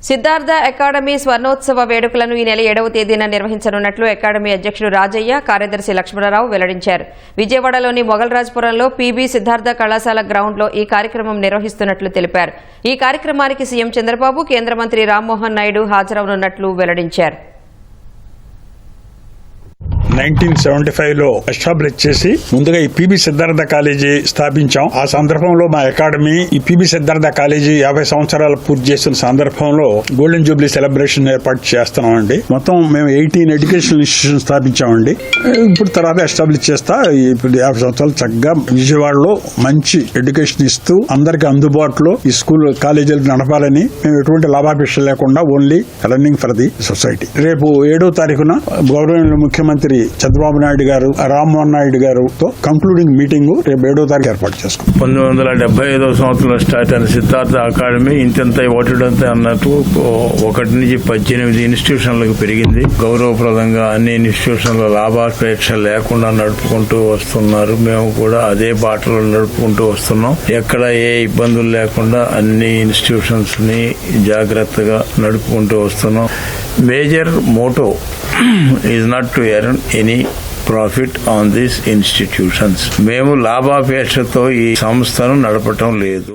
Siddhartha academy స్వర్ణోత్సవ వేడుకలను ఈ నెల 7వ తేదీన నిర్వహించనున్నట్లు అకాడమీ అధ్యక్షుడు రాజయ్య, కార్యదర్శి లక్ష్మణరావు వెల్లడించారు. విజయవాడలోని మొగల్రాజ్పురంలో పీబీ సిద్ధార్థ కళాశాల గ్రౌండ్లో ఈ కార్యక్రమం నిర్వహిస్తున్నట్లు తెలిపారు. ఈ కార్యక్రమానికి సీఎం చంద్రబాబు, కేంద్ర మంత్రి రామ్మోహన్ నాయుడు హాజరవనున్నట్లు వెల్లడించారు. 1975లో ఎస్టాబ్లిష్ చేసి ముందుగా ఈ పీబీ సిద్ధార్థ కాలేజీ స్థాపించాం. ఆ సందర్భంలో మా అకాడమీ ఈ పీబీ సిద్ధార్థ కాలేజీ 50 సంవత్సరాలు పూర్తి చేసిన సందర్భంలో గోల్డెన్ జూబ్లీ సెలబ్రేషన్ ఏర్పాటు చేస్తున్నామండి. మొత్తం మేము 18 ఎడ్యుకేషనల్ ఇన్స్టిట్యూషన్ స్థాపించామండి. ఇప్పుడు తర్వాత ఎస్టాబ్లిష్ చేస్తా ఇప్పుడు 50 సంవత్సరాలు చక్కగా విజయవాడలో మంచి ఎడ్యుకేషన్ ఇస్తూ అందరికి అందుబాటులో ఈ స్కూల్ కాలేజీలు నడపాలని మేము ఎటువంటి లాభాపేక్ష లేకుండా only running for the society. రేపు 7వ తారీఖున గౌరవనీయ ముఖ్యమంత్రి చంద్రబాబు నాయుడు గారు, రామ్మోహన్ నాయుడు గారుతో కంక్లూడింగ్ మీటింగ్ రేపు 7వ తారీఖు ఏర్పాటు చేసుకున్నాం. 1975వ సంవత్సరంలో స్టార్ట్ అయిన సిద్ధార్థ అకాడమీ ఇంతంత ఒకటిడంతా అన్నట్టు 1 నుంచి 18 ఇన్స్టిట్యూషన్లకు పెరిగింది. గౌరవప్రదంగా అన్ని ఇన్స్టిట్యూషన్ల లాభాపేక్ష లేకుండా నడుపుకుంటూ వస్తున్నారు. మేము కూడా అదే బాటలో నడుపుకుంటూ వస్తున్నాం. ఎక్కడ ఏ ఇబ్బందులు లేకుండా అన్ని ఇన్స్టిట్యూషన్స్ ని జాగ్రత్తగా నడుపుకుంటూ వస్తున్నాం. Major motto is not to earn any profit on these institutions. మేము లాభాపేక్షతో ఈ సంస్థను నడపటం లేదు.